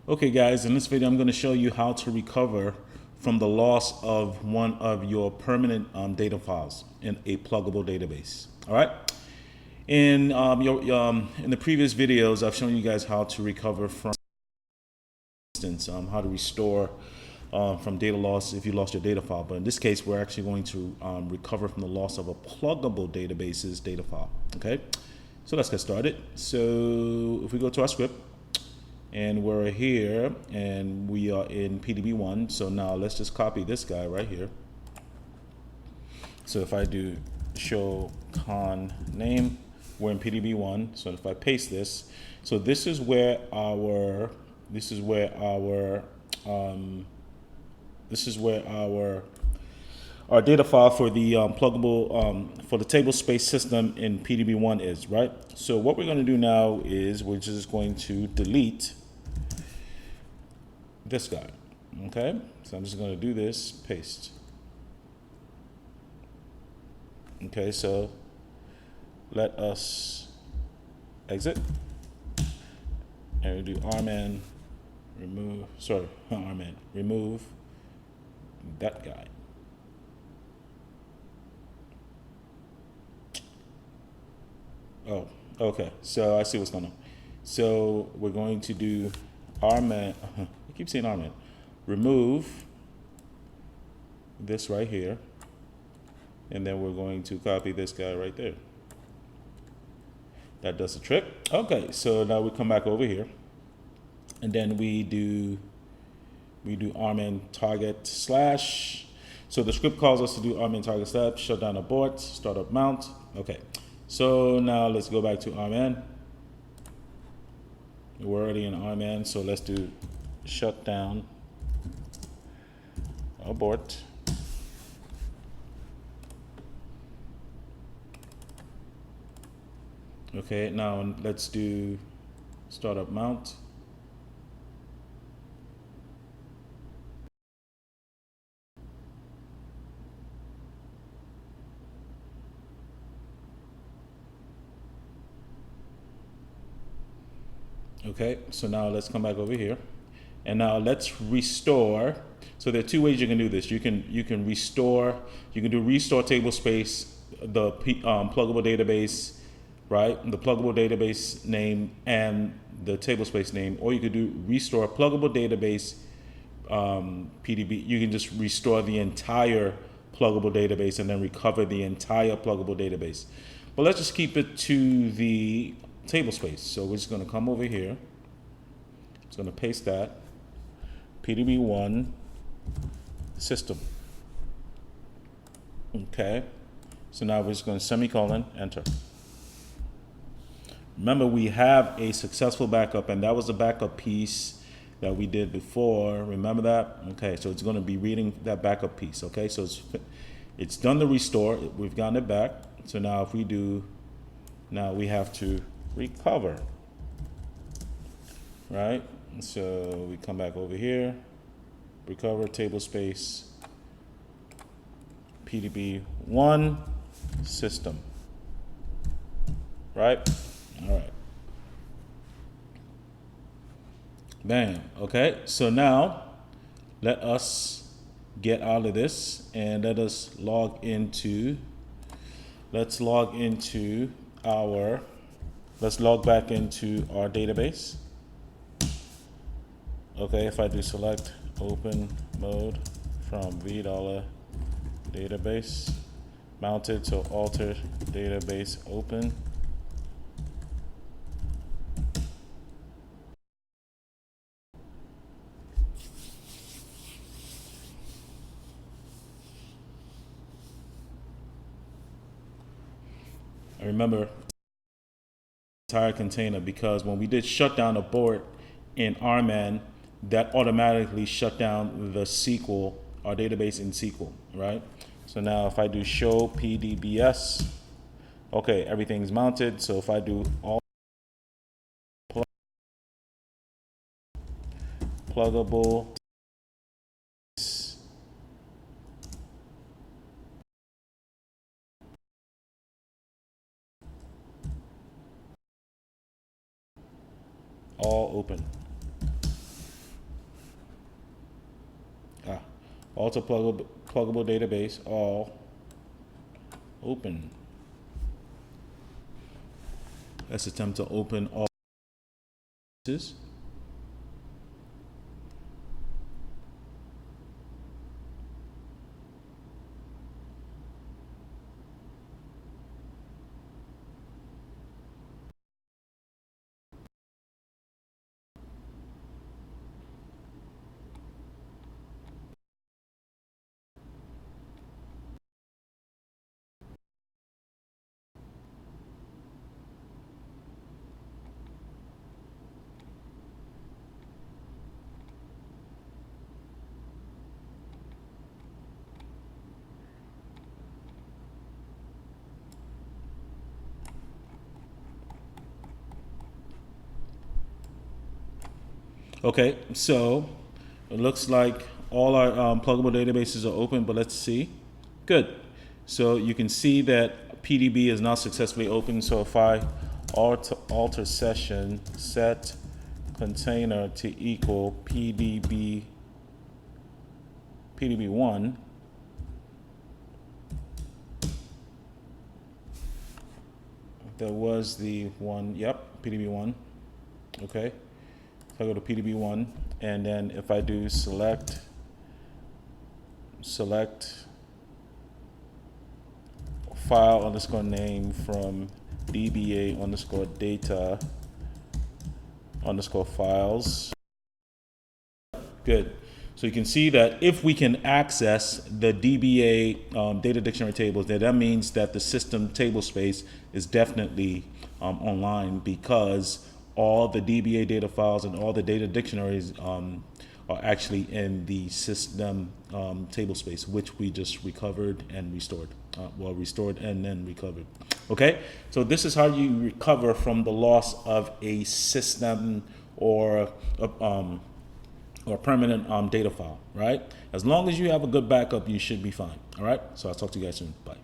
Okay guys, in this video I'm going to show you how to recover from the loss of one of your permanent data files in a pluggable database. All right. In the previous videos, I've shown you guys how to recover from, for instance, how to restore from data loss if you lost your data file. But in this case, we're actually going to recover from the loss of a pluggable database's data file. Okay. So let's get started. So if we go to our script, and we're here and we are in PDB1. So now let's just copy this guy right here. So if I do show con name, we're in PDB1. So if I paste this, so this is where our our data file for the pluggable for the Tablespace system in PDB1 is, right? So what we're going to do now is we're just going to delete this guy. Okay, so I'm just going to do this, paste. Okay, so let us exit and we do rman remove, sorry, rman remove that guy. Oh, okay, so I see what's going on. So we're going to do rman, I keep saying rman, remove this right here, and then we're going to copy this guy right there. That does the trick. Okay, so now we come back over here, and then we do rman target slash. So the script calls us to do rman target slash shut down abort, startup mount. Okay, so now let's go back to rman. We're already in rman, so let's do shut down abort. Okay, now let's do startup mount. Okay, so now let's come back over here, and now let's restore. So there are two ways you can do this. You can restore. You can do restore Tablespace, the pluggable database, right? The pluggable database name and the Tablespace name, or you could do restore pluggable database PDB. You can just restore the entire pluggable database and then recover the entire pluggable database. But let's just keep it to the Tablespace. So we're just going to come over here. It's going to paste that PDB1 system. Okay. So now we're just going to semicolon enter. Remember, we have a successful backup, and that was the backup piece that we did before. Remember that? Okay, so it's going to be reading that backup piece. Okay, so it's done the restore. We've gotten it back. So now if we do, now we have to recover, right? So we come back over here, recover Tablespace PDB1 system, right? All right. Bam. Okay. So now let us get out of this and let us log into, let's log back into our database. Okay. If I do select open mode from $, database mounted, so alter database open. I remember entire container, because when we did shutdown abort in rman, that automatically shut down the SQL, our database in SQL, right? So now if I do show PDBS, okay, everything's mounted. So if I do all pluggable, all open. Alter pluggable database, all, open. Let's attempt to open all. Okay, so it looks like all our pluggable databases are open, but let's see. Good. So you can see that PDB is now successfully open. So if I alter session set container to equal PDB1, there was the one, yep, PDB1, okay. If I go to PDB1, and then if I do select file underscore name from DBA underscore data underscore files. Good. So you can see that if we can access the DBA data dictionary tables, that means that the system table space is definitely online, because all the DBA data files and all the data dictionaries are actually in the system table space, which we just recovered and restored. Restored and then recovered. Okay, so this is how you recover from the loss of a system or permanent data file, right? As long as you have a good backup, you should be fine. All right, so I'll talk to you guys soon. Bye.